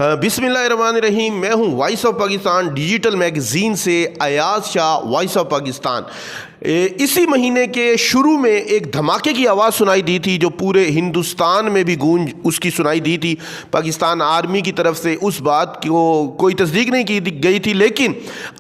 बिस्मिल्लाहिर्रहमानिर्रहीम। मैं हूं voice of Pakistan digital magazine से अयाज शाह, वॉइस ऑफ पाकिस्तान। इसी महीने के शुरू में एक धमाके की आवाज़ सुनाई दी थी जो पूरे हिंदुस्तान में भी गूंज उसकी सुनाई दी थी। पाकिस्तान आर्मी की तरफ से उस बात को कोई तस्दीक नहीं की गई थी, लेकिन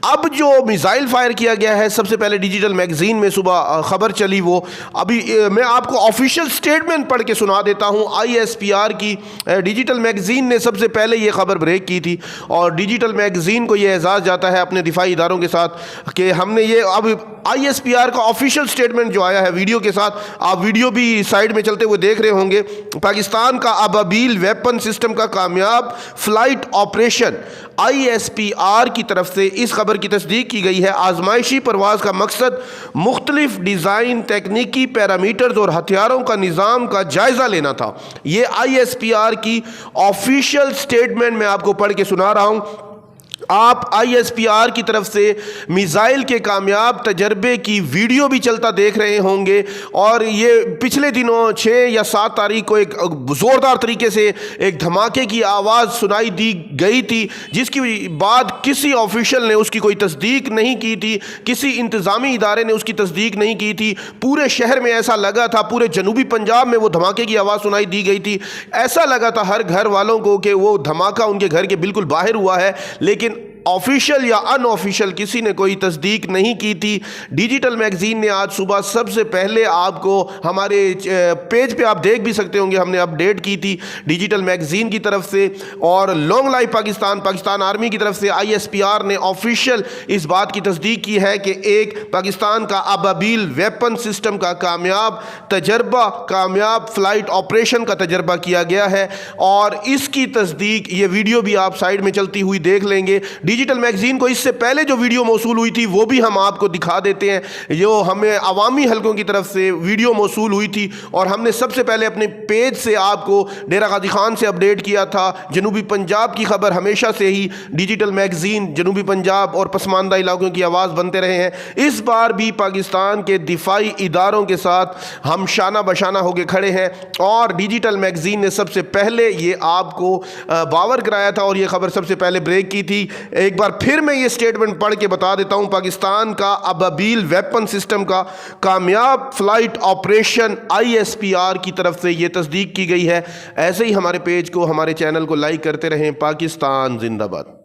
अब जो मिसाइल फायर किया गया है, सबसे पहले डिजिटल मैगज़ीन में सुबह ख़बर चली, वो अभी मैं आपको ऑफिशियल स्टेटमेंट पढ़ के सुना देता हूँ। ISPR की डिजिटल मैगज़ीन ने सबसे पहले ये ख़बर ब्रेक की थी और डिजिटल मैगज़ीन को ये एजाज़ जाता है अपने दिफाई इदारों के साथ कि हमने ये अब ISPR का ऑफिशियल स्टेटमेंट जो आया है वीडियो के साथ, आप वीडियो भी साइड में चलते हुए देख रहे होंगे। पाकिस्तान का अबाबील वेपन सिस्टम का कामयाब फ्लाइट ऑपरेशन, ISPR की तरफ से इस खबर की तस्दीक की गई है। आजमाइशी परवाज़ का मकसद मुख्तलिफ डिज़ाइन, तकनीकी पैरामीटर्स और हथियारों का निज़ाम का जायज़ा लेना था। ये ISPR की ऑफिशियल स्टेटमेंट मैं आपको पढ़ के सुना रहा हूँ। आप ISPR की तरफ से मिसाइल के कामयाब तजर्बे की वीडियो भी चलता देख रहे होंगे और ये पिछले दिनों 6 या 7 तारीख को एक ज़ोरदार तरीके से एक धमाके की आवाज़ सुनाई दी गई थी, जिसकी बाद किसी ऑफिशियल ने उसकी कोई तस्दीक नहीं की थी, किसी इंतज़ामी इदारे ने उसकी तस्दीक नहीं की थी। पूरे शहर में ऐसा लगा था, पूरे जनूबी पंजाब में वो धमाके की आवाज़ सुनाई दी गई थी। ऐसा लगा था हर घर वालों को कि वो धमाका उनके घर के बिल्कुल बाहर हुआ है, लेकिन ऑफिशियल या अनऑफिशियल किसी ने कोई तस्दीक नहीं की थी। डिजिटल मैगज़ीन ने आज सुबह सबसे पहले आपको हमारे पेज पे आप देख भी सकते होंगे, हमने अपडेट की थी डिजिटल मैगज़ीन की तरफ से। और लॉन्ग लाइव पाकिस्तान आर्मी की तरफ से ISPR ने ऑफिशियल इस बात की तस्दीक की है कि एक पाकिस्तान का अबाबील वेपन सिस्टम का कामयाब फ्लाइट ऑपरेशन का तजर्बा किया गया है और इसकी तस्दीक ये वीडियो भी आप साइड में चलती हुई देख लेंगे। डिजिटल मैगज़ीन को इससे पहले जो वीडियो मौसूल हुई थी वो भी हम आपको दिखा देते हैं, जो हमें अवामी हलकों की तरफ से वीडियो मौसूल हुई थी और हमने सबसे पहले अपने पेज से आपको डेरा गाजी खान से अपडेट किया था। जनूबी पंजाब की खबर हमेशा से ही डिजिटल मैगज़ीन जनूबी पंजाब और पसमानदा इलाकों की आवाज़ बनते रहे हैं। इस बार भी पाकिस्तान के दिफाई इदारों के साथ हम शाना बशाना होकर खड़े हैं और डिजिटल मैगज़ीन ने सबसे पहले ये आपको बावर कराया था और ये खबर सबसे पहले ब्रेक की थी। एक बार फिर मैं ये स्टेटमेंट पढ़ के बता देता हूं। पाकिस्तान का अबाबील वेपन सिस्टम का कामयाब फ्लाइट ऑपरेशन ISPR की तरफ से ये तस्दीक की गई है। ऐसे ही हमारे पेज को, हमारे चैनल को लाइक करते रहें। पाकिस्तान जिंदाबाद।